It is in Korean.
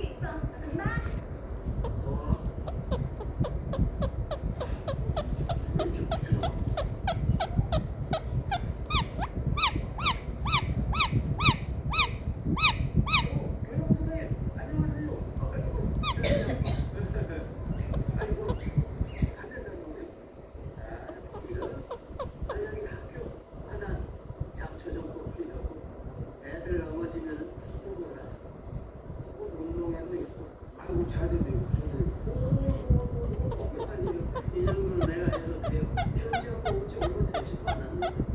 여기 있어. 나 간다. 왜 이렇게 부드러워? 교육 선생님, 안녕하세요. 아이고, 다녔는데. 이런 여기 학교 하나 잡초 좀 뽑히려고 애들 넘어지면 푹 놀아서 운동했네. 아이고 잘 됐네요. 아니 이 정도는 내가 해도 돼요. 편지하고 오지 얼마 되지도 않았는데.